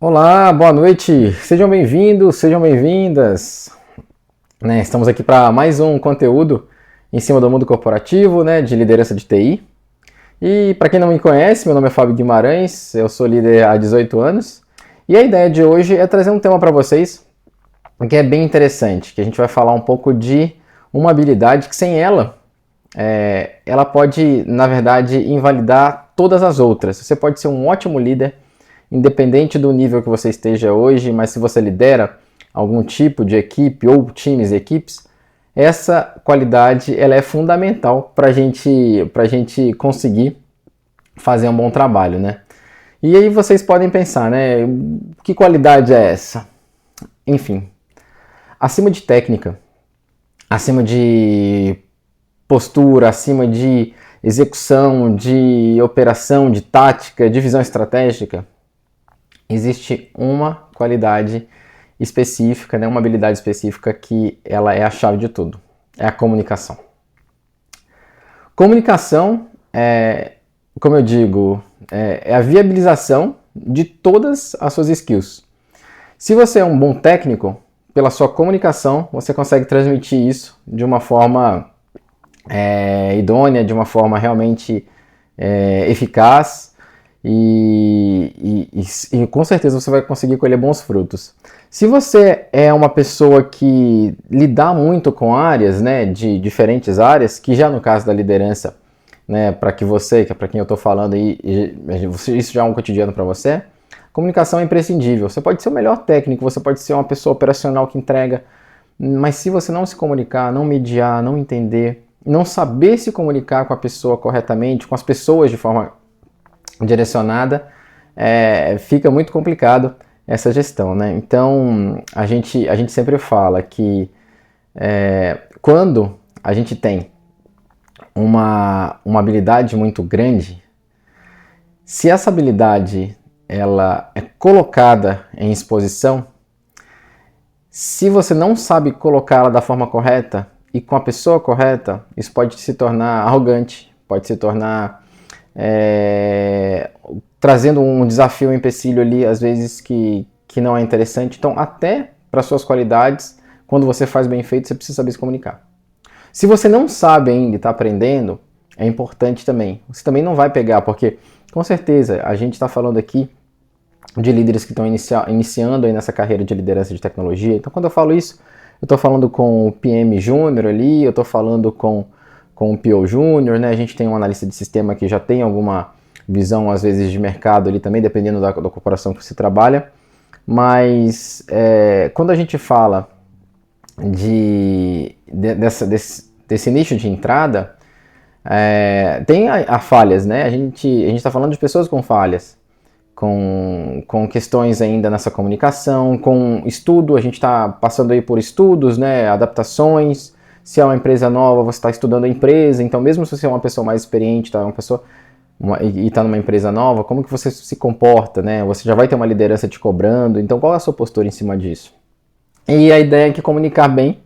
Olá, boa noite, sejam bem-vindos, sejam bem-vindas. Estamos aqui para mais um conteúdo em cima do mundo corporativo, de liderança de TI. E para quem não me conhece, meu nome é Fábio Guimarães, eu sou líder há 18 anos. E a ideia de hoje é trazer um tema para vocês que é bem interessante, que a gente vai falar um pouco de uma habilidade que sem ela, ela pode, na verdade, invalidar todas as outras. Você pode ser um ótimo líder, independente do nível que você esteja hoje, mas se você lidera algum tipo de equipe ou times e equipes, essa qualidade ela é fundamental para a gente conseguir fazer um bom trabalho, E aí vocês podem pensar, que qualidade é essa? Enfim, acima de técnica, acima de postura, acima de execução, de operação, de tática, de visão estratégica, existe uma qualidade específica, uma habilidade específica que ela é a chave de tudo, é a comunicação. Comunicação como eu digo, é a viabilização de todas as suas skills. Se você é um bom técnico, pela sua comunicação, você consegue transmitir isso de uma forma idônea, de uma forma realmente eficaz, e com certeza você vai conseguir colher bons frutos. Se você é uma pessoa que lidar muito com áreas, de diferentes áreas, que já no caso da liderança, para quem eu estou falando aí, isso já é um cotidiano para você, comunicação é imprescindível. Você pode ser o melhor técnico, você pode ser uma pessoa operacional que entrega, mas se você não se comunicar, não mediar, não entender, não saber se comunicar com a pessoa corretamente, com as pessoas de forma direcionada, fica muito complicado essa gestão, Então, a gente sempre fala que quando a gente tem uma habilidade muito grande, se essa habilidade ela é colocada em exposição, se você não sabe colocá-la da forma correta e com a pessoa correta, isso pode se tornar arrogante, pode se tornar trazendo um desafio, um empecilho ali, às vezes que não é interessante. Então, até para suas qualidades, quando você faz bem feito, você precisa saber se comunicar. Se você não sabe ainda e está aprendendo, é importante também. Você também não vai pegar, porque, com certeza, a gente está falando aqui de líderes que estão iniciando aí nessa carreira de liderança de tecnologia. Então, quando eu falo isso, eu estou falando com o PM Júnior ali, eu estou falando com o PO Júnior, A gente tem um analista de sistema que já tem alguma visão, às vezes, de mercado ali também, dependendo da corporação que você trabalha. Mas, quando a gente fala desse nicho de entrada, tem a falhas, A gente está falando de pessoas com falhas, com questões ainda nessa comunicação, com estudo, a gente está passando aí por estudos, adaptações. Se é uma empresa nova, você está estudando a empresa, então mesmo se você é uma pessoa mais experiente, e está numa empresa nova, como que você se comporta, Você já vai ter uma liderança te cobrando, então qual é a sua postura em cima disso? E a ideia é que comunicar bem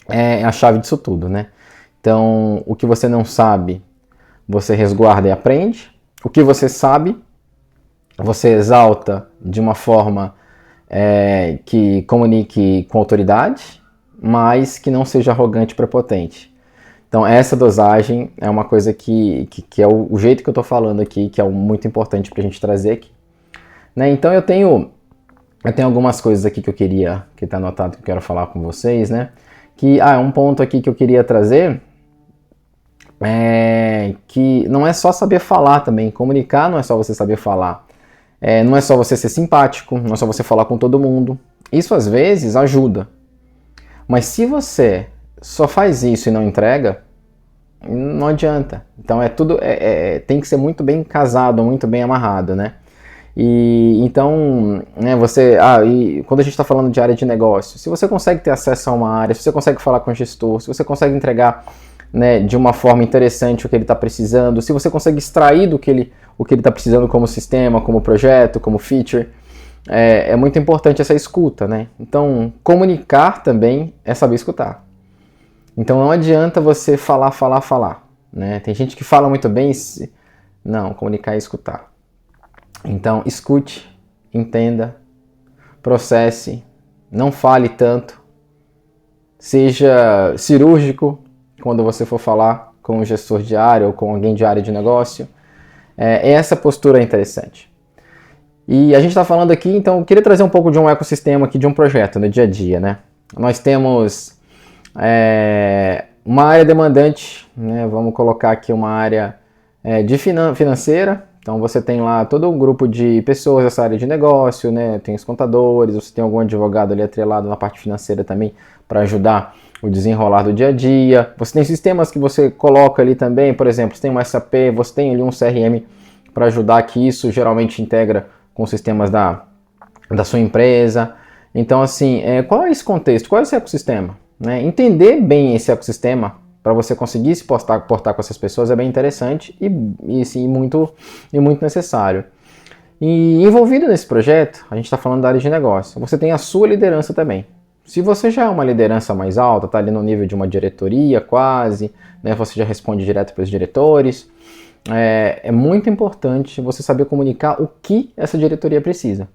é a chave disso tudo, Então, o que você não sabe, você resguarda e aprende. O que você sabe, você exalta de uma forma que comunique com autoridade, mas que não seja arrogante e prepotente. Então, essa dosagem é uma coisa que é o jeito que eu estou falando aqui, que é muito importante para a gente trazer aqui. Então, eu tenho algumas coisas aqui que está anotado que eu quero falar com vocês, Que, um ponto aqui que eu queria trazer que não é só saber falar também. Comunicar não é só você saber falar. Não é só você ser simpático, não é só você falar com todo mundo. Isso, às vezes, ajuda. Mas se você só faz isso e não entrega, não adianta. Então, tem que ser muito bem casado, muito bem amarrado, E então, e quando a gente está falando de área de negócio, se você consegue ter acesso a uma área, se você consegue falar com o gestor, se você consegue entregar de uma forma interessante o que ele está precisando, se você consegue extrair o que ele está precisando como sistema, como projeto, como feature, é muito importante essa escuta, Então, comunicar também é saber escutar. Então, não adianta você falar, Tem gente que fala muito bem, não, comunicar é escutar. Então, escute, entenda, processe, não fale tanto, seja cirúrgico quando você for falar com o gestor de área ou com alguém de área de negócio. Essa postura é interessante. E a gente está falando aqui, então, eu queria trazer um pouco de um ecossistema aqui, de um projeto no dia a dia, né? Nós temos uma área demandante, né? Vamos colocar aqui uma área de financeira. Então você tem lá todo um grupo de pessoas dessa área de negócio, né? Tem os contadores, você tem algum advogado ali atrelado na parte financeira também para ajudar o desenrolar do dia a dia. Você tem sistemas que você coloca ali também, por exemplo, você tem um SAP, você tem ali um CRM para ajudar, que isso geralmente integra com os sistemas da sua empresa. Então, assim, qual é esse contexto? Qual é esse ecossistema? Né? Entender bem esse ecossistema para você conseguir se portar com essas pessoas é bem interessante e sim, muito necessário. E envolvido nesse projeto, a gente está falando da área de negócio, você tem a sua liderança também. Se você já é uma liderança mais alta, está ali no nível de uma diretoria quase, né, você já responde direto para os diretores, é muito importante você saber comunicar o que essa diretoria precisa.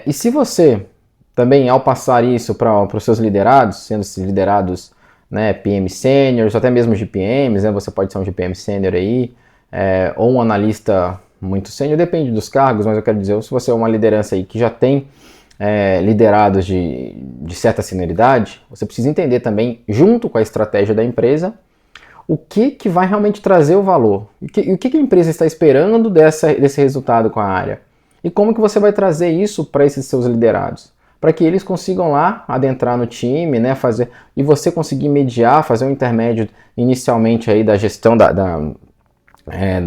E se você também, ao passar isso para os seus liderados, sendo esses liderados, né, PM seniors, até mesmo GPMs, né, você pode ser um GPM sênior aí, ou um analista muito sênior, depende dos cargos, mas eu quero dizer, se você é uma liderança aí que já tem liderados de certa senioridade, você precisa entender também, junto com a estratégia da empresa, o que vai realmente trazer o valor, e o que a empresa está esperando desse resultado com a área, e como que você vai trazer isso para esses seus liderados, para que eles consigam lá adentrar no time, né, e você conseguir mediar, fazer um intermédio inicialmente aí da gestão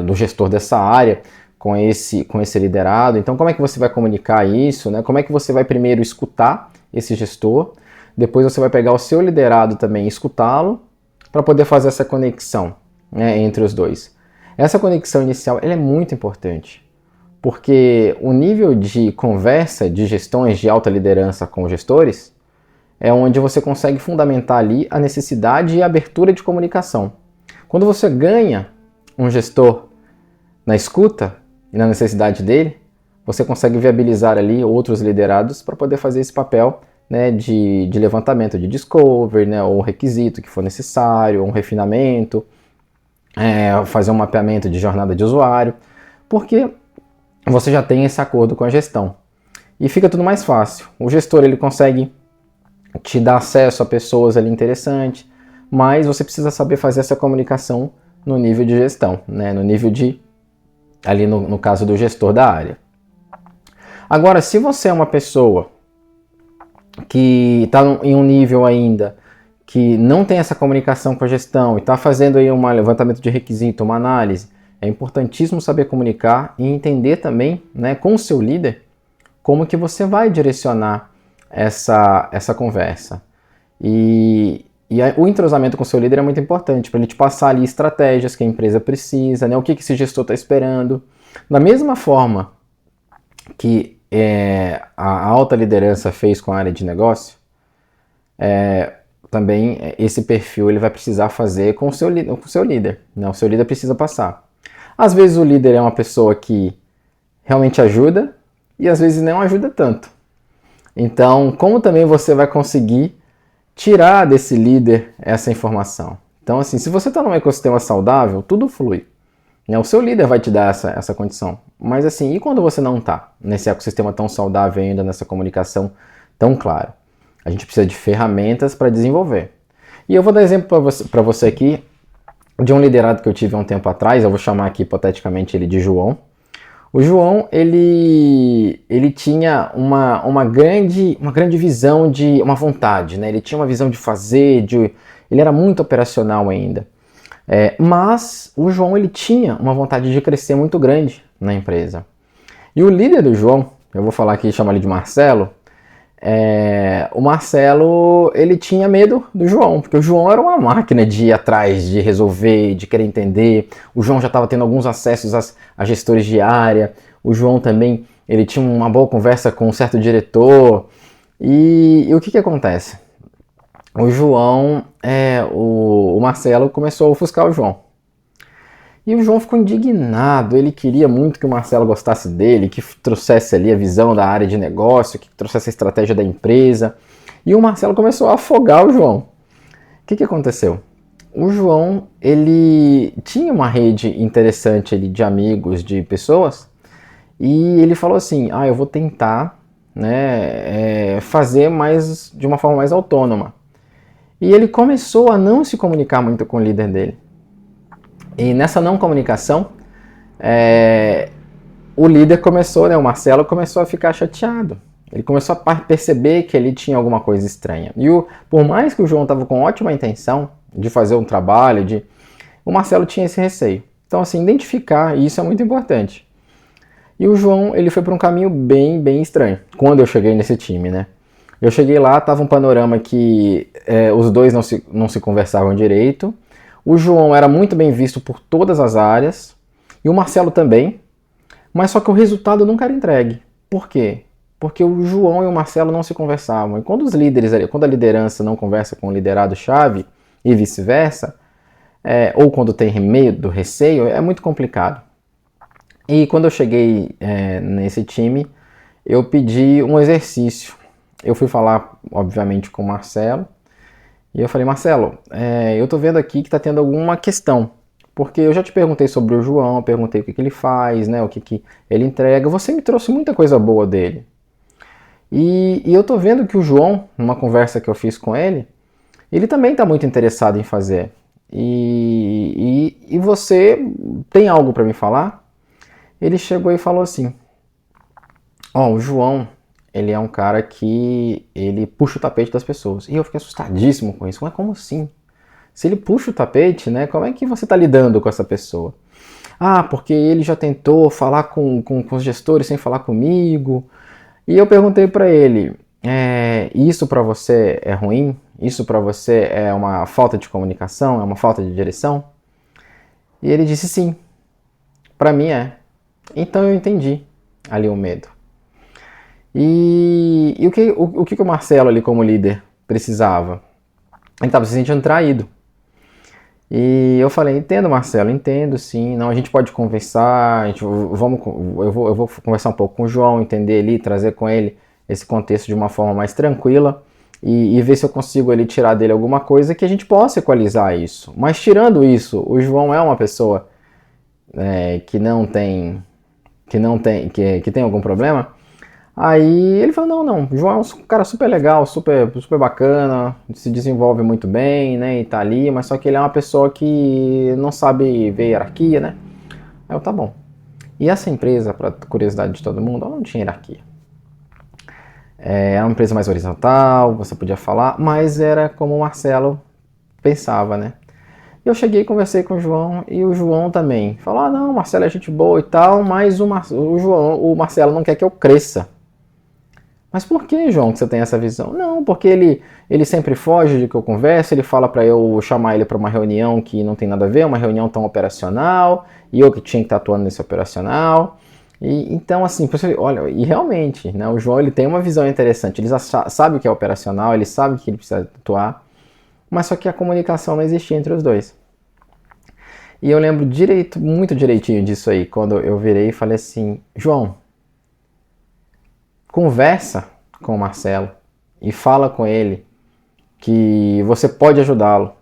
do gestor dessa área, com esse liderado. Então, como é que você vai comunicar isso, né? Como é que você vai primeiro escutar esse gestor, depois você vai pegar o seu liderado também e escutá-lo, para poder fazer essa conexão, né, entre os dois. Essa conexão inicial ela é muito importante, porque o nível de conversa de gestões de alta liderança com gestores é onde você consegue fundamentar ali a necessidade e a abertura de comunicação. Quando você ganha um gestor na escuta e na necessidade dele, você consegue viabilizar ali outros liderados para poder fazer esse papel, né, de levantamento de discovery, né, ou requisito que for necessário, ou um refinamento, fazer um mapeamento de jornada de usuário, porque você já tem esse acordo com a gestão. E fica tudo mais fácil. O gestor ele consegue te dar acesso a pessoas ali interessantes, mas você precisa saber fazer essa comunicação no nível de gestão, né, no nível ali no caso do gestor da área. Agora, se você é uma pessoa que está em um nível ainda que não tem essa comunicação com a gestão e está fazendo aí um levantamento de requisito, uma análise, é importantíssimo saber comunicar e entender também, né, com o seu líder como que você vai direcionar essa conversa. E o entrosamento com o seu líder é muito importante para ele te passar ali estratégias que a empresa precisa, né, o que esse gestor está esperando. Da mesma forma que a alta liderança fez com a área de negócio, também esse perfil ele vai precisar fazer com o seu líder. Né? O seu líder precisa passar. Às vezes o líder é uma pessoa que realmente ajuda e às vezes não ajuda tanto. Então, como também você vai conseguir tirar desse líder essa informação? Então, assim, se você está num ecossistema saudável, tudo flui. O seu líder vai te dar essa condição. Mas assim, e quando você não está nesse ecossistema tão saudável ainda, nessa comunicação tão clara? A gente precisa de ferramentas para desenvolver. E eu vou dar exemplo para você aqui de um liderado que eu tive há um tempo atrás, eu vou chamar aqui hipoteticamente ele de João. O João, ele tinha uma grande visão de uma vontade, né? Ele tinha uma visão de fazer, ele era muito operacional ainda. Mas o João ele tinha uma vontade de crescer muito grande na empresa. E o líder do João, eu vou falar aqui, chamar ele de Marcelo, o Marcelo ele tinha medo do João, porque o João era uma máquina de ir atrás, de resolver, de querer entender. O João já estava tendo alguns acessos a gestores de área. O João também ele tinha uma boa conversa com um certo diretor. E o que acontece? O João, o Marcelo começou a ofuscar o João. E o João ficou indignado, ele queria muito que o Marcelo gostasse dele, que trouxesse ali a visão da área de negócio, que trouxesse a estratégia da empresa. E o Marcelo começou a afogar o João. O que aconteceu? O João, ele tinha uma rede interessante ali de amigos, de pessoas, e ele falou assim, eu vou tentar, né, fazer mais de uma forma mais autônoma. E ele começou a não se comunicar muito com o líder dele. E nessa não comunicação, o líder começou, o Marcelo começou a ficar chateado. Ele começou a perceber que ele tinha alguma coisa estranha. E por mais que o João estava com ótima intenção de fazer um trabalho, o Marcelo tinha esse receio. Então, assim, identificar, isso é muito importante. E o João, ele foi para um caminho bem, bem estranho, quando eu cheguei nesse time, né? Eu cheguei lá, tava um panorama que os dois não se conversavam direito. O João era muito bem visto por todas as áreas, e o Marcelo também, mas só que o resultado nunca era entregue. Por quê? Porque o João e o Marcelo não se conversavam. E quando quando a liderança não conversa com o liderado-chave, e vice-versa, ou quando tem medo, receio, é muito complicado. E quando eu cheguei nesse time, eu pedi um exercício. Eu fui falar, obviamente, com o Marcelo, e eu falei, Marcelo, eu tô vendo aqui que tá tendo alguma questão, porque eu já te perguntei sobre o João, perguntei o que ele faz, né, o que ele entrega, você me trouxe muita coisa boa dele. E eu tô vendo que o João, numa conversa que eu fiz com ele também está muito interessado em fazer. E você tem algo para me falar? Ele chegou e falou assim, o João, ele é um cara que ele puxa o tapete das pessoas. E eu fiquei assustadíssimo com isso. Mas como assim? Se ele puxa o tapete, né, como é que você está lidando com essa pessoa? Porque ele já tentou falar com os gestores sem falar comigo. E eu perguntei para ele, isso para você é ruim? Isso para você é uma falta de comunicação? É uma falta de direção? E ele disse sim, para mim é. Então eu entendi ali o medo. E o que o Marcelo ali como líder precisava? Ele estava se sentindo traído. E eu falei, entendo Marcelo, entendo sim, não, a gente pode conversar, eu vou conversar um pouco com o João, entender ele, trazer com ele esse contexto de uma forma mais tranquila e ver se eu consigo ali tirar dele alguma coisa que a gente possa equalizar isso. Mas tirando isso, o João é uma pessoa que tem algum problema. Aí ele falou, não, o João é um cara super legal, super bacana, se desenvolve muito bem, né, e tá ali, mas só que ele é uma pessoa que não sabe ver hierarquia, né. Aí eu, tá bom. E essa empresa, pra curiosidade de todo mundo, ela não tinha hierarquia. Era uma empresa mais horizontal, você podia falar, mas era como o Marcelo pensava, né. Eu cheguei e conversei com o João, e o João também falou, não, o Marcelo é gente boa e tal, mas o Marcelo não quer que eu cresça. Mas por que, João, que você tem essa visão? Não, porque ele sempre foge de que eu converso, ele fala para eu chamar ele para uma reunião que não tem nada a ver, uma reunião tão operacional, e eu que tinha que estar atuando nesse operacional. E, então, assim, olha, e realmente, né, o João ele tem uma visão interessante, ele sabe o que é operacional, ele sabe que ele precisa atuar, mas só que a comunicação não existia entre os dois. E eu lembro muito direitinho disso aí, quando eu virei e falei assim, João, conversa com o Marcelo e fala com ele que você pode ajudá-lo,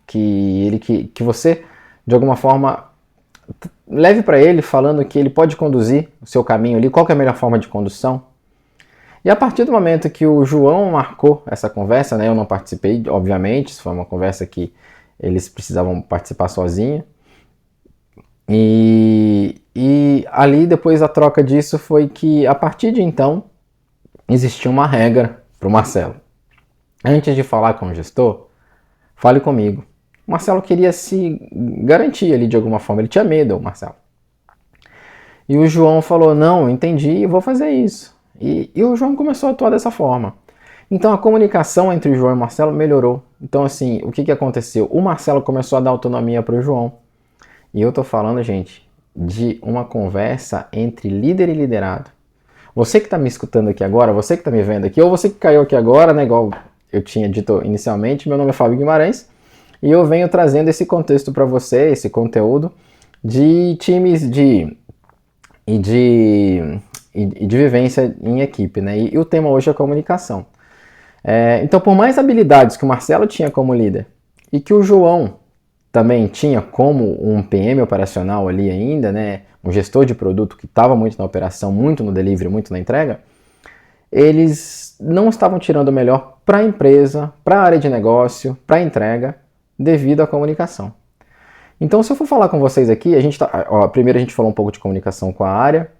que você, de alguma forma, leve para ele falando que ele pode conduzir o seu caminho ali, qual que é a melhor forma de condução. E a partir do momento que o João marcou essa conversa, né, eu não participei, obviamente, isso foi uma conversa que eles precisavam participar sozinhos. E ali, depois a troca disso foi que, a partir de então, existia uma regra para o Marcelo. Antes de falar com o gestor, fale comigo. O Marcelo queria se garantir ali de alguma forma, ele tinha medo, o Marcelo. E o João falou, não, entendi, vou fazer isso. E o João começou a atuar dessa forma. Então a comunicação entre o João e o Marcelo melhorou. Então assim, o que aconteceu? O Marcelo começou a dar autonomia para o João. E eu tô falando, gente, de uma conversa entre líder e liderado. Você que está me escutando aqui agora, você que está me vendo aqui, ou você que caiu aqui agora, né, igual eu tinha dito inicialmente, meu nome é Fábio Guimarães, e eu venho trazendo esse contexto para você, esse conteúdo, de times de vivência em equipe, né? E o tema hoje é comunicação. Então, por mais habilidades que o Marcelo tinha como líder e que o João também tinha como um PM operacional ali ainda, né? Um gestor de produto que estava muito na operação, muito no delivery, muito na entrega, eles não estavam tirando o melhor para a empresa, para a área de negócio, para a entrega, devido à comunicação. Então, se eu for falar com vocês aqui, primeiro a gente falou um pouco de comunicação com a área,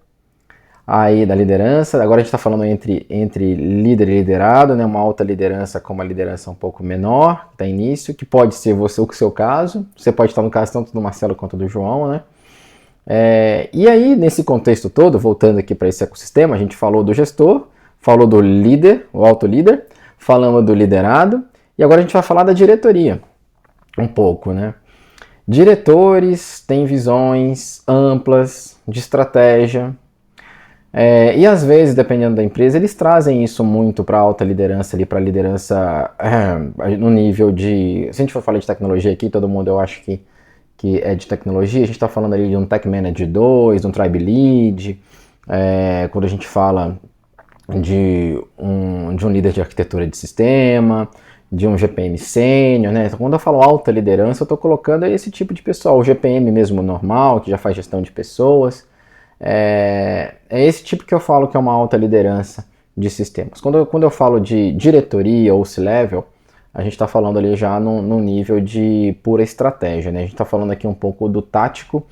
aí da liderança, agora a gente está falando entre líder e liderado, né? Uma alta liderança com uma liderança um pouco menor, que está início, que pode ser o seu caso, você pode estar no caso tanto do Marcelo quanto do João, né? E aí, nesse contexto todo, voltando aqui para esse ecossistema, a gente falou do gestor, falou do líder, o alto líder, falamos do liderado, e agora a gente vai falar da diretoria, um pouco, né? Diretores têm visões amplas de estratégia, e às vezes, dependendo da empresa, eles trazem isso muito para a alta liderança, ali para a liderança no nível de... Se a gente for falar de tecnologia aqui, todo mundo eu acho que é de tecnologia, a gente está falando ali de um Tech Manager 2, de um Tribe Lead, quando a gente fala de um líder de arquitetura de sistema, de um GPM sênior, né? Então, quando eu falo alta liderança, eu estou colocando esse tipo de pessoal, o GPM mesmo normal, que já faz gestão de pessoas. É esse tipo que eu falo que é uma alta liderança de sistemas. Quando eu falo de diretoria ou C-Level, a gente está falando ali já no nível de pura estratégia, né? A gente está falando aqui um pouco do tático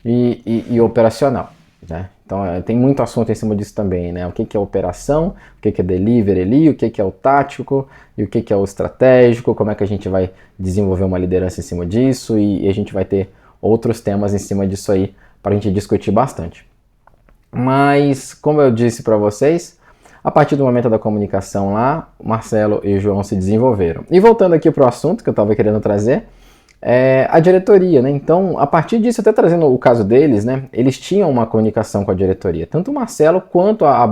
e operacional, né? Então tem muito assunto em cima disso também, né? O que é operação, o que é delivery ali, o que é o tático e o que é o estratégico, como é que a gente vai desenvolver uma liderança em cima disso e a gente vai ter outros temas em cima disso aí para a gente discutir bastante. Mas, como eu disse para vocês, a partir do momento da comunicação lá, o Marcelo e o João se desenvolveram. E voltando aqui para o assunto que eu estava querendo trazer, a diretoria, né? Então, a partir disso, até trazendo o caso deles, né? Eles tinham uma comunicação com a diretoria, tanto o Marcelo quanto a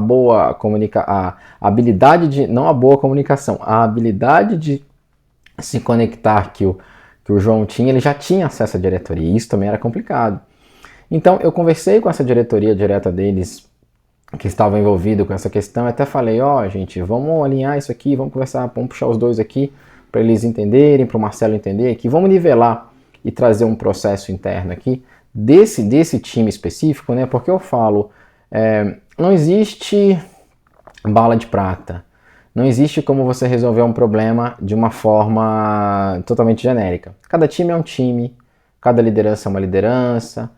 habilidade de, não a boa comunicação, a habilidade de se conectar que o João tinha, ele já tinha acesso à diretoria, e isso também era complicado. Então, eu conversei com essa diretoria direta deles, que estavam envolvidos com essa questão, até falei, gente, vamos alinhar isso aqui, vamos conversar, vamos puxar os dois aqui, para eles entenderem, para o Marcelo entender aqui, vamos nivelar e trazer um processo interno aqui, desse time específico, né, porque eu falo, não existe bala de prata, não existe como você resolver um problema de uma forma totalmente genérica. Cada time é um time, cada liderança é uma liderança,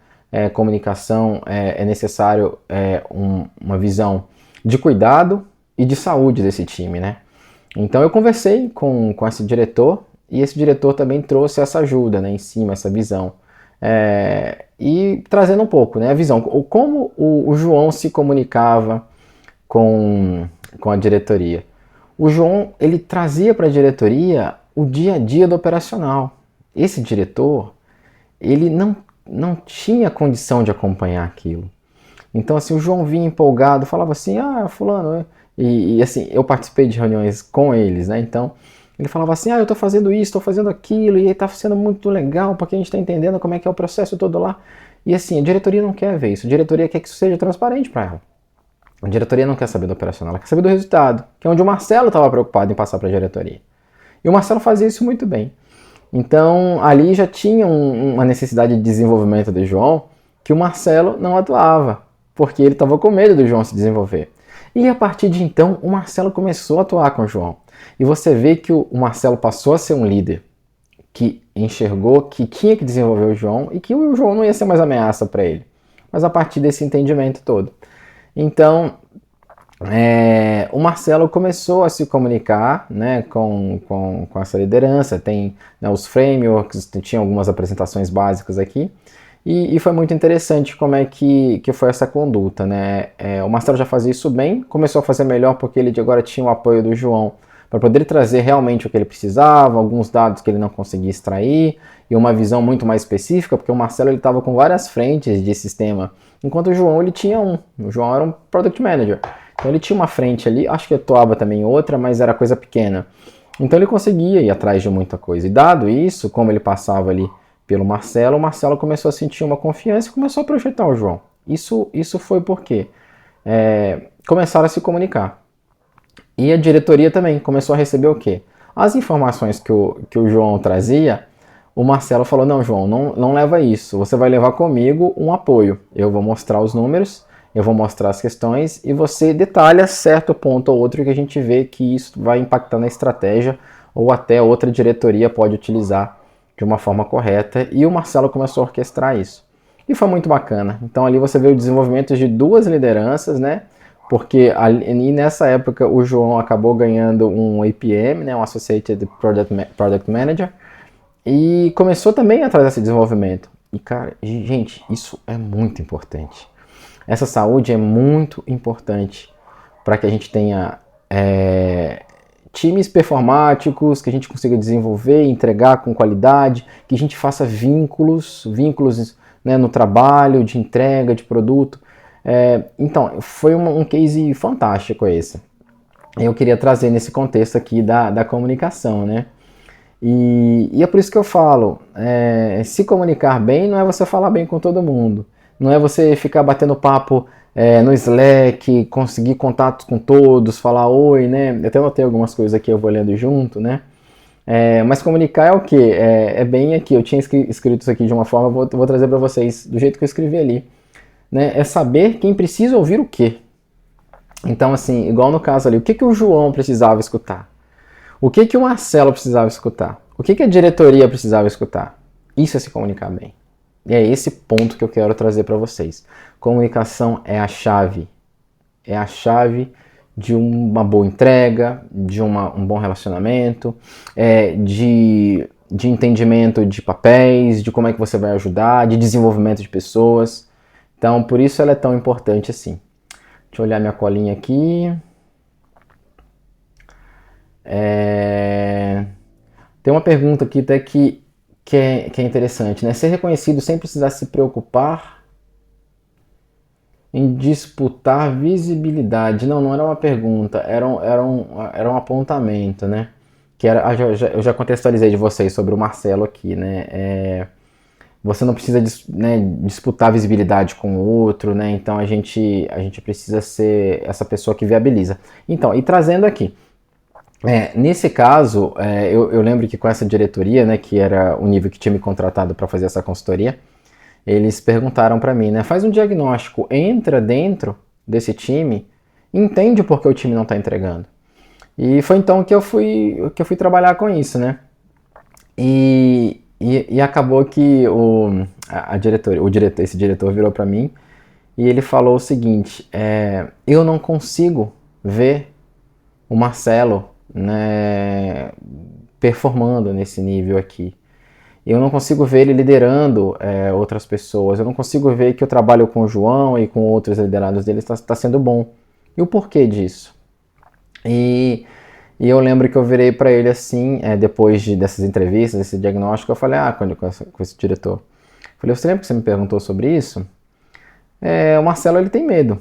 comunicação é necessário uma visão de cuidado e de saúde desse time, né? Então eu conversei com esse diretor e esse diretor também trouxe essa ajuda, né, em cima, essa visão. E trazendo um pouco, né, a visão, como o João se comunicava com a diretoria. O João, ele trazia para a diretoria o dia a dia do operacional. Esse diretor, ele não tinha condição de acompanhar aquilo. Então, assim, o João vinha empolgado, falava assim, fulano, e assim, eu participei de reuniões com eles, né, então, ele falava assim, eu tô fazendo isso, tô fazendo aquilo, e aí tá sendo muito legal, porque a gente tá entendendo como é que é o processo todo lá, e assim, a diretoria não quer ver isso, a diretoria quer que isso seja transparente para ela. A diretoria não quer saber do operacional, ela quer saber do resultado, que é onde o Marcelo estava preocupado em passar para a diretoria. E o Marcelo fazia isso muito bem. Então, ali já tinha uma necessidade de desenvolvimento do João que o Marcelo não atuava, porque ele estava com medo do João se desenvolver. E a partir de então, o Marcelo começou a atuar com o João. E você vê que o Marcelo passou a ser um líder que enxergou que tinha que desenvolver o João e que o João não ia ser mais ameaça para ele. Mas a partir desse entendimento todo. Então, o Marcelo começou a se comunicar, né, com essa liderança, tem, né, os frameworks, tinha algumas apresentações básicas aqui, e foi muito interessante como é que foi essa conduta, né? O Marcelo já fazia isso bem, começou a fazer melhor porque ele agora tinha o apoio do João para poder trazer realmente o que ele precisava, alguns dados que ele não conseguia extrair, e uma visão muito mais específica, porque o Marcelo estava com várias frentes de sistema, enquanto o João ele tinha o João era um Product Manager, então ele tinha uma frente ali, acho que atuava também em outra, mas era coisa pequena, então ele conseguia ir atrás de muita coisa, e dado isso, como ele passava ali pelo Marcelo, o Marcelo começou a sentir uma confiança e começou a projetar o João. Isso foi porque começaram a se comunicar. E a diretoria também começou a receber o quê? As informações que o João trazia, o Marcelo falou, não, João, não leva isso, você vai levar comigo um apoio. Eu vou mostrar os números, eu vou mostrar as questões e você detalha certo ponto ou outro que a gente vê que isso vai impactar na estratégia ou até outra diretoria pode utilizar de uma forma correta. E o Marcelo começou a orquestrar isso. E foi muito bacana. Então ali você vê o desenvolvimento de duas lideranças, né? Porque ali, nessa época o João acabou ganhando um APM, né, um Associated Product Manager, e começou também a trazer esse desenvolvimento. E cara, gente, isso é muito importante. Essa saúde é muito importante para que a gente tenha times performáticos, que a gente consiga desenvolver e entregar com qualidade, que a gente faça vínculos, né, no trabalho, de entrega, de produto. Então, foi um case fantástico esse. Eu queria trazer nesse contexto aqui da comunicação, né? E é por isso que eu falo, se comunicar bem não é você falar bem com todo mundo. Não é você ficar batendo papo no Slack, conseguir contatos com todos, falar oi, né? Eu até notei algumas coisas aqui, eu vou lendo junto, né? Mas comunicar é o quê? É bem aqui, eu tinha escrito isso aqui de uma forma, vou trazer para vocês do jeito que eu escrevi ali. Né, é saber quem precisa ouvir o quê. Então, assim, igual no caso ali, o que o João precisava escutar? O que o Marcelo precisava escutar? O que a diretoria precisava escutar? Isso é se comunicar bem. E é esse ponto que eu quero trazer para vocês. Comunicação é a chave. É a chave de uma boa entrega, de um bom relacionamento, de entendimento de papéis, de como é que você vai ajudar, de desenvolvimento de pessoas. Então, por isso ela é tão importante assim. Deixa eu olhar minha colinha aqui. Tem uma pergunta aqui até que é interessante, né? Ser reconhecido sem precisar se preocupar em disputar visibilidade. Não era uma pergunta, era um apontamento, né? Que era, eu já contextualizei de vocês sobre o Marcelo aqui, né? Você não precisa disputar visibilidade com o outro, né? Então a gente precisa ser essa pessoa que viabiliza. Então, e trazendo aqui, nesse caso, eu lembro que com essa diretoria, né, que era o nível que tinha me contratado para fazer essa consultoria, eles perguntaram para mim, né? Faz um diagnóstico, entra dentro desse time, entende por que o time não está entregando. E foi então que eu fui trabalhar com isso, né? E acabou que esse diretor virou para mim e ele falou o seguinte, eu não consigo ver o Marcelo, né, performando nesse nível aqui. Eu não consigo ver ele liderando outras pessoas, eu não consigo ver que o trabalho com o João e com outros liderados dele está sendo bom. E o porquê disso? E eu lembro que eu virei para ele assim, depois dessas entrevistas, desse diagnóstico, eu falei, com esse diretor. Eu falei, você lembra que você me perguntou sobre isso? O Marcelo, ele tem medo.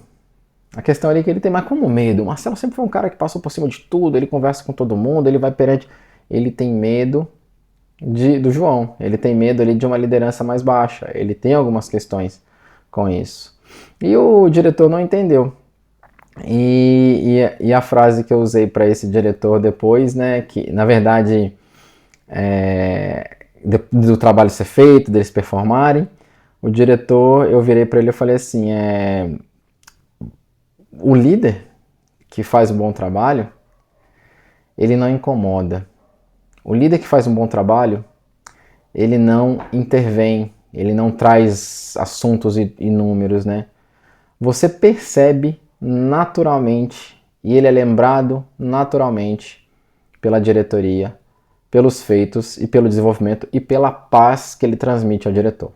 A questão ali é que ele tem, mas como medo? O Marcelo sempre foi um cara que passou por cima de tudo, ele conversa com todo mundo, ele vai perante... Ele tem medo do João, ele tem medo ali de uma liderança mais baixa, ele tem algumas questões com isso. E o diretor não entendeu. E a frase que eu usei para esse diretor depois, né, que na verdade do trabalho ser feito, deles performarem, o diretor, eu virei para ele e falei assim, o líder que faz um bom trabalho, ele não incomoda. O líder que faz um bom trabalho, ele não intervém, ele não traz assuntos e números, né? Você percebe naturalmente, e ele é lembrado naturalmente pela diretoria, pelos feitos e pelo desenvolvimento e pela paz que ele transmite ao diretor.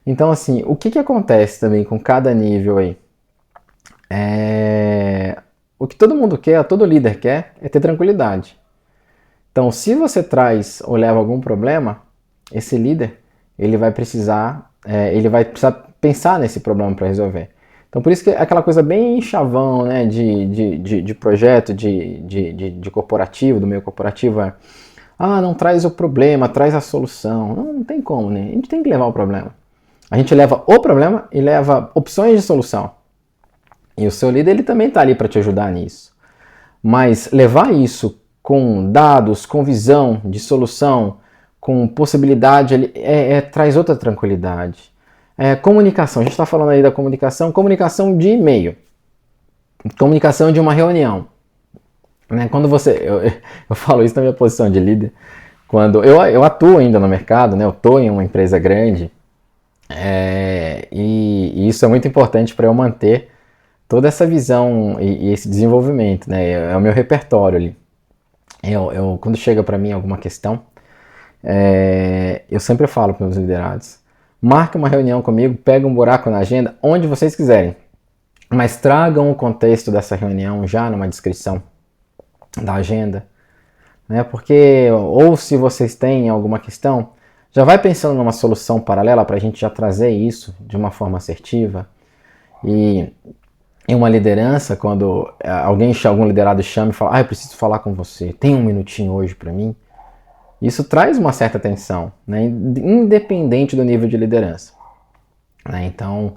Então, assim, o que acontece também com cada nível aí? O que todo mundo quer, todo líder quer, é ter tranquilidade. Então, se você traz ou leva algum problema, esse líder, ele vai precisar pensar nesse problema para resolver. Então, por isso que é aquela coisa bem chavão, né, de projeto, de corporativo, do meio corporativo, Ah, não traz o problema, traz a solução. Não tem como, né? A gente tem que levar o problema. A gente leva o problema e leva opções de solução. E o seu líder ele também está ali para te ajudar nisso. Mas levar isso com dados, com visão de solução, com possibilidade, traz outra tranquilidade. Comunicação, a gente está falando aí da comunicação de e-mail, comunicação de uma reunião. Né? Quando eu falo isso na minha posição de líder, quando eu atuo ainda no mercado, né? Eu estou em uma empresa grande, e isso é muito importante para eu manter toda essa visão e esse desenvolvimento, né? É o meu repertório ali. Quando chega para mim alguma questão, eu sempre falo para meus liderados, marque uma reunião comigo, pega um buraco na agenda, onde vocês quiserem, mas tragam o contexto dessa reunião já numa descrição da agenda, né? Porque, ou se vocês têm alguma questão, já vai pensando numa solução paralela para a gente já trazer isso de uma forma assertiva. E em uma liderança, quando algum liderado chama e fala, eu preciso falar com você, tem um minutinho hoje para mim? Isso traz uma certa tensão, né? Independente do nível de liderança. Né? Então,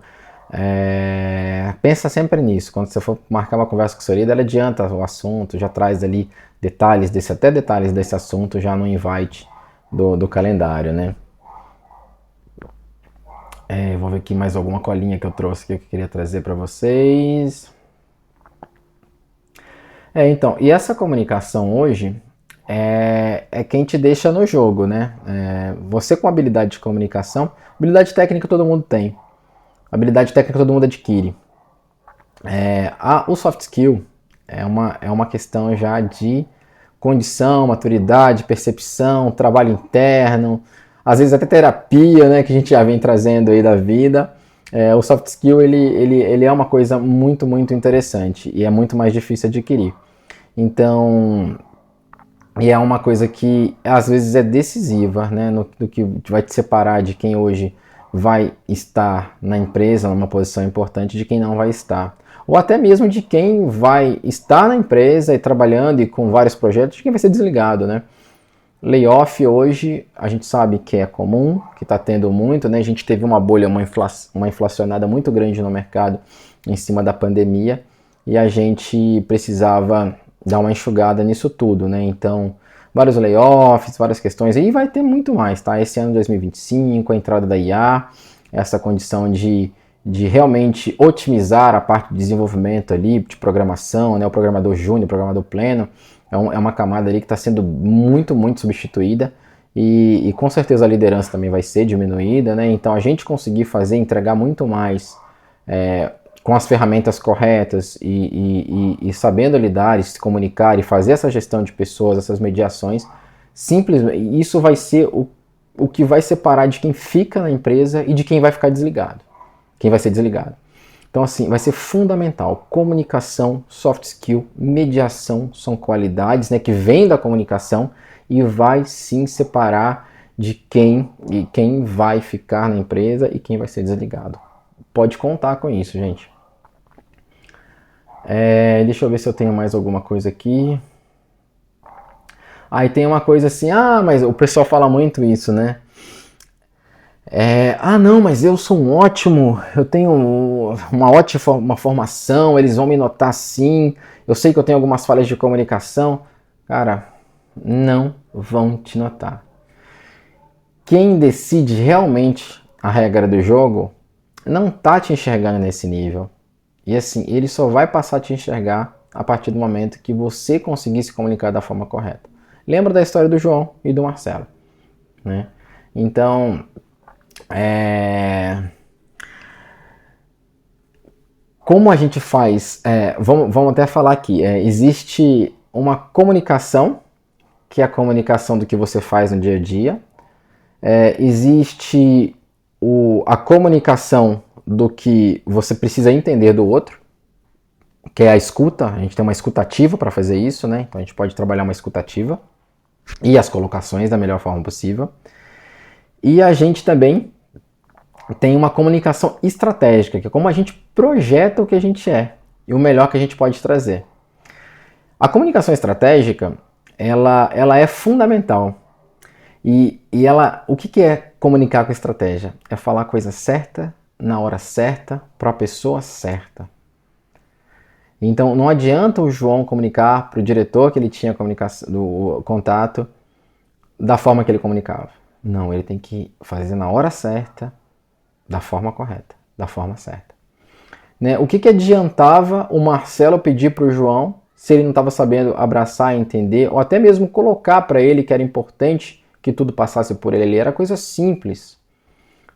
pensa sempre nisso. Quando você for marcar uma conversa com o seu líder, ele adianta o assunto, já traz ali detalhes desse assunto já no invite do calendário, né? Vou ver aqui mais alguma colinha que eu trouxe que eu queria trazer para vocês. Então, e essa comunicação hoje é quem te deixa no jogo, né? Você com habilidade de comunicação, habilidade técnica todo mundo tem, habilidade técnica todo mundo adquire. O soft skill é uma questão já de condição, maturidade, percepção, trabalho interno, às vezes até terapia, né, que a gente já vem trazendo aí da vida. O soft skill ele é uma coisa muito, muito interessante e é muito mais difícil adquirir. Então, e é uma coisa que às vezes é decisiva, né, no que vai te separar de quem hoje vai estar na empresa, numa posição importante, de quem não vai estar. Ou até mesmo de quem vai estar na empresa e trabalhando e com vários projetos, de quem vai ser desligado, né? Layoff hoje, a gente sabe que é comum, que está tendo muito, né? A gente teve uma bolha, uma inflacionada muito grande no mercado em cima da pandemia e a gente precisava dar uma enxugada nisso tudo, né? Então, vários layoffs, várias questões, e vai ter muito mais, tá? Esse ano 2025, a entrada da IA, essa condição de realmente otimizar a parte de desenvolvimento ali, de programação, né? O programador júnior, o programador pleno, é uma camada ali que está sendo muito, muito substituída e com certeza a liderança também vai ser diminuída, né? Então a gente conseguir entregar muito mais com as ferramentas corretas e sabendo lidar e se comunicar e fazer essa gestão de pessoas, essas mediações, simplesmente isso vai ser o que vai separar de quem fica na empresa e de quem vai ficar desligado, quem vai ser desligado. Então, assim, vai ser fundamental. Comunicação, soft skill, mediação são qualidades, né, que vêm da comunicação e vai sim separar de quem vai ficar na empresa e quem vai ser desligado. Pode contar com isso, gente. Deixa eu ver se eu tenho mais alguma coisa aqui. Aí tem uma coisa assim, mas o pessoal fala muito isso, né? Não, mas eu sou um ótimo, eu tenho uma ótima formação, eles vão me notar sim, eu sei que eu tenho algumas falhas de comunicação. Cara, não vão te notar. Quem decide realmente a regra do jogo não tá te enxergando nesse nível. E assim, ele só vai passar a te enxergar a partir do momento que você conseguir se comunicar da forma correta. Lembra da história do João e do Marcelo, né? Então, como a gente faz, vamos até falar aqui, existe uma comunicação, que é a comunicação do que você faz no dia a dia, existe a comunicação do que você precisa entender do outro, que é a escuta. A gente tem uma escutativa para fazer isso, né? Então a gente pode trabalhar uma escutativa e as colocações da melhor forma possível. E a gente também tem uma comunicação estratégica, que é como a gente projeta o que a gente é e o melhor que a gente pode trazer. A comunicação estratégica ela é fundamental. E ela, o que é comunicar com estratégia? É falar a coisa certa, na hora certa, para a pessoa certa. Então não adianta o João comunicar para o diretor que ele tinha do contato da forma que ele comunicava. Não, ele tem que fazer na hora certa, da forma correta, da forma certa. Né? O que adiantava o Marcelo pedir para o João se ele não estava sabendo abraçar, entender, ou até mesmo colocar para ele que era importante que tudo passasse por ele? Era coisa simples,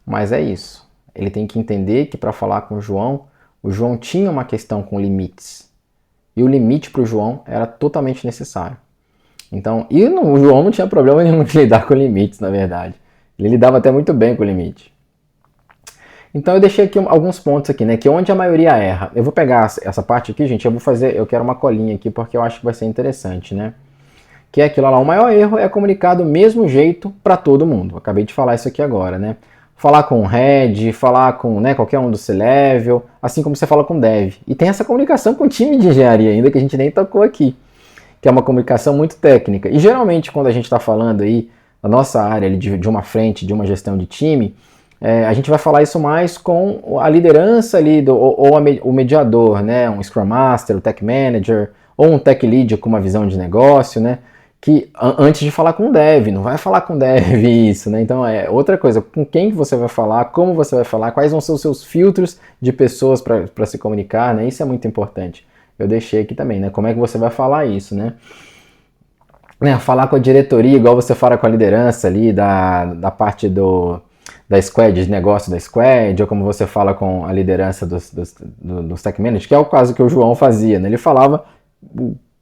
mas é isso. Ele tem que entender que para falar com o João tinha uma questão com limites. E o limite para o João era totalmente necessário. Então, o João não tinha problema nenhum de lidar com limites, na verdade. Ele lidava até muito bem com o limite. Então eu deixei aqui alguns pontos aqui, né? Que é onde a maioria erra. Eu vou pegar essa parte aqui, gente, eu quero uma colinha aqui, porque eu acho que vai ser interessante, né? Que é aquilo lá, o maior erro é comunicar do mesmo jeito para todo mundo. Eu acabei de falar isso aqui agora, né? Falar com o head, falar com, né, qualquer um do C-Level, assim como você fala com o dev. E tem essa comunicação com o time de engenharia ainda, que a gente nem tocou aqui, que é uma comunicação muito técnica. E geralmente quando a gente está falando aí da nossa área de uma frente, de uma gestão de time, a gente vai falar isso mais com a liderança ali, o mediador, né? Um Scrum Master, o Tech Manager, ou um Tech Lead com uma visão de negócio, né? Que antes de falar com o dev, não vai falar com o dev isso, né? Então é outra coisa, com quem você vai falar, como você vai falar, quais vão ser os seus filtros de pessoas para se comunicar, né? Isso é muito importante. Eu deixei aqui também, né? Como é que você vai falar isso, né? Falar com a diretoria, igual você fala com a liderança ali, da parte da squad, de negócio da squad, ou como você fala com a liderança dos tech managers, que é o caso que o João fazia, né? Ele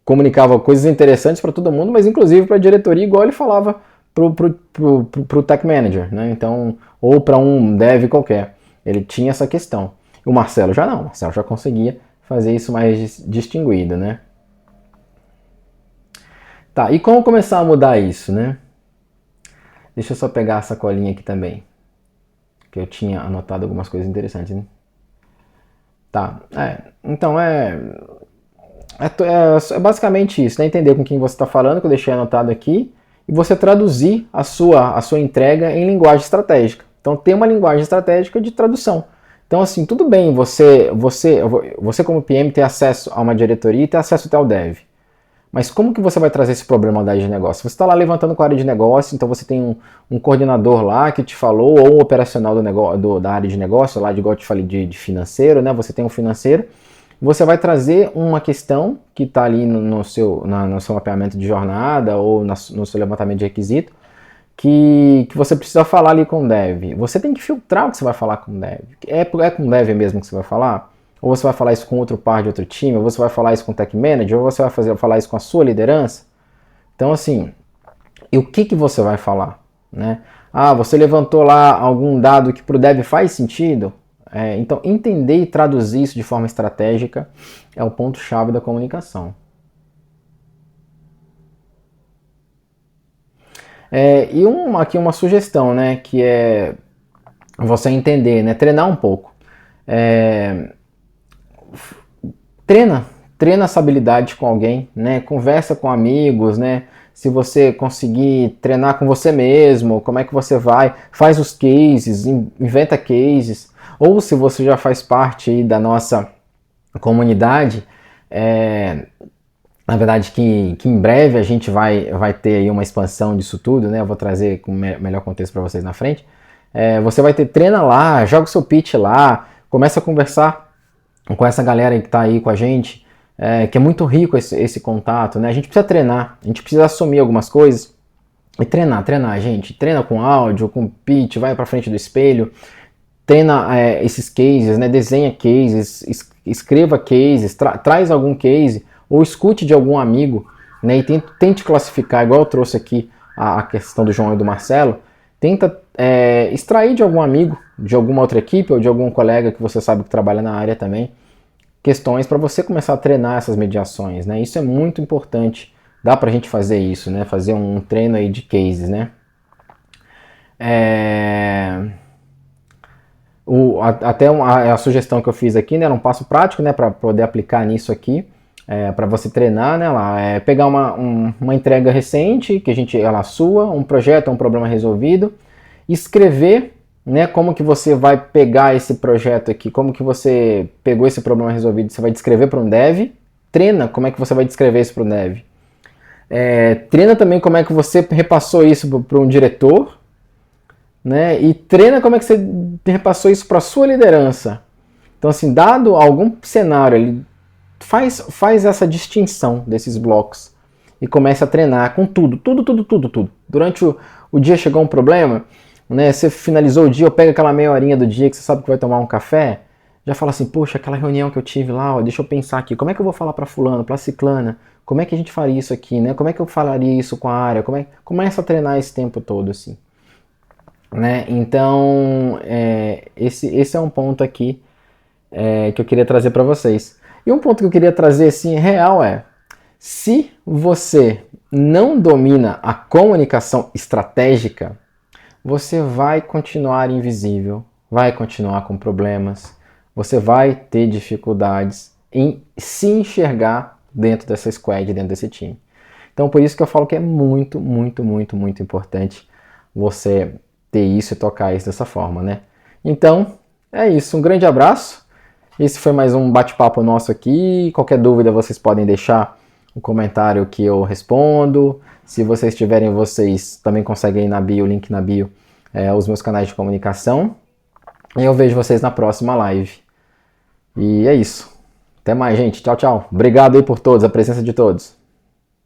comunicava coisas interessantes para todo mundo, mas inclusive para a diretoria, igual ele falava pro tech manager, né? Então, ou para um dev qualquer. Ele tinha essa questão. O Marcelo já não, o Marcelo já conseguia fazer isso mais distinguido, né? Tá, e como começar a mudar isso, né? Deixa eu só pegar essa colinha aqui também, que eu tinha anotado algumas coisas interessantes, né? Tá, então é basicamente isso, né? Entender com quem você está falando, que eu deixei anotado aqui, e você traduzir a sua entrega em linguagem estratégica. Então tem uma linguagem estratégica de tradução. Então assim, tudo bem você como PM ter acesso a uma diretoria e ter acesso até ao dev. Mas como que você vai trazer esse problema da área de negócio? Você está lá levantando com a área de negócio, então você tem um coordenador lá que te falou, ou um operacional da área de negócio, lá de igual eu te falei de financeiro, né? Você tem um financeiro, você vai trazer uma questão que está ali no seu mapeamento de jornada ou no seu levantamento de requisito, que você precisa falar ali com o dev. Você tem que filtrar o que você vai falar com o dev. É com o dev mesmo que você vai falar? Ou você vai falar isso com outro par de outro time, ou você vai falar isso com o tech manager, ou você vai falar isso com a sua liderança. Então, assim, e o que você vai falar? Né? Você levantou lá algum dado que para o dev faz sentido? Então, entender e traduzir isso de forma estratégica é o ponto-chave da comunicação. E aqui uma sugestão, né, que é você entender, né, treinar um pouco. Treina essa habilidade com alguém, né? Conversa com amigos, né? Se você conseguir treinar com você mesmo, como é que você vai? Faz os cases, inventa cases. Ou se você já faz parte aí da nossa comunidade, na verdade que em breve a gente vai ter aí uma expansão disso tudo, né? Eu vou trazer com melhor contexto para vocês na frente. Você vai treina lá, joga o seu pitch lá, começa a conversar com essa galera que está aí com a gente, que é muito rico esse contato, né? A gente precisa treinar, a gente precisa assumir algumas coisas e treinar, gente. Treina com áudio, com pitch, vai para frente do espelho, treina esses cases, né? Desenha cases, escreva cases, traz algum case ou escute de algum amigo, né? E tente classificar, igual eu trouxe aqui a questão do João e do Marcelo, tenta extrair de algum amigo, de alguma outra equipe ou de algum colega que você sabe que trabalha na área também, questões para você começar a treinar essas mediações, né? Isso é muito importante. Dá para a gente fazer isso, né? Fazer um treino aí de cases, né? Até a sugestão que eu fiz aqui, né? Era um passo prático, né? Para poder aplicar nisso aqui. para você treinar, né, lá, pegar uma entrega recente, que a gente, ela sua, um projeto, um problema resolvido, escrever, né, como que você vai pegar esse projeto aqui, como que você pegou esse problema resolvido, você vai descrever para um dev, treina como é que você vai descrever isso para um dev. Treina também como é que você repassou isso para um diretor, né, e treina como é que você repassou isso para a sua liderança. Então, assim, dado algum cenário, ele faz essa distinção desses blocos e começa a treinar com tudo. Durante o dia chegou um problema, né, você finalizou o dia, ou pega aquela meia horinha do dia que você sabe que vai tomar um café, já fala assim, poxa, aquela reunião que eu tive lá, ó, deixa eu pensar aqui, como é que eu vou falar para fulano, para ciclana, como é que a gente faria isso aqui, né? Como é que eu falaria isso com a área? Começa a treinar esse tempo todo, assim. Né? Então, esse é um ponto aqui que eu queria trazer para vocês. E um ponto que eu queria trazer, assim, real se você não domina a comunicação estratégica, você vai continuar invisível, vai continuar com problemas, você vai ter dificuldades em se enxergar dentro dessa squad, dentro desse time. Então, por isso que eu falo que é muito, muito, muito, muito importante você ter isso e tocar isso dessa forma, né? Então, é isso. Um grande abraço. Esse foi mais um bate-papo nosso aqui. Qualquer dúvida vocês podem deixar um comentário que eu respondo. Se vocês tiverem, vocês também conseguem ir na bio, link na bio, os meus canais de comunicação. E eu vejo vocês na próxima live. E é isso. Até mais, gente. Tchau, tchau. Obrigado aí por todos, a presença de todos.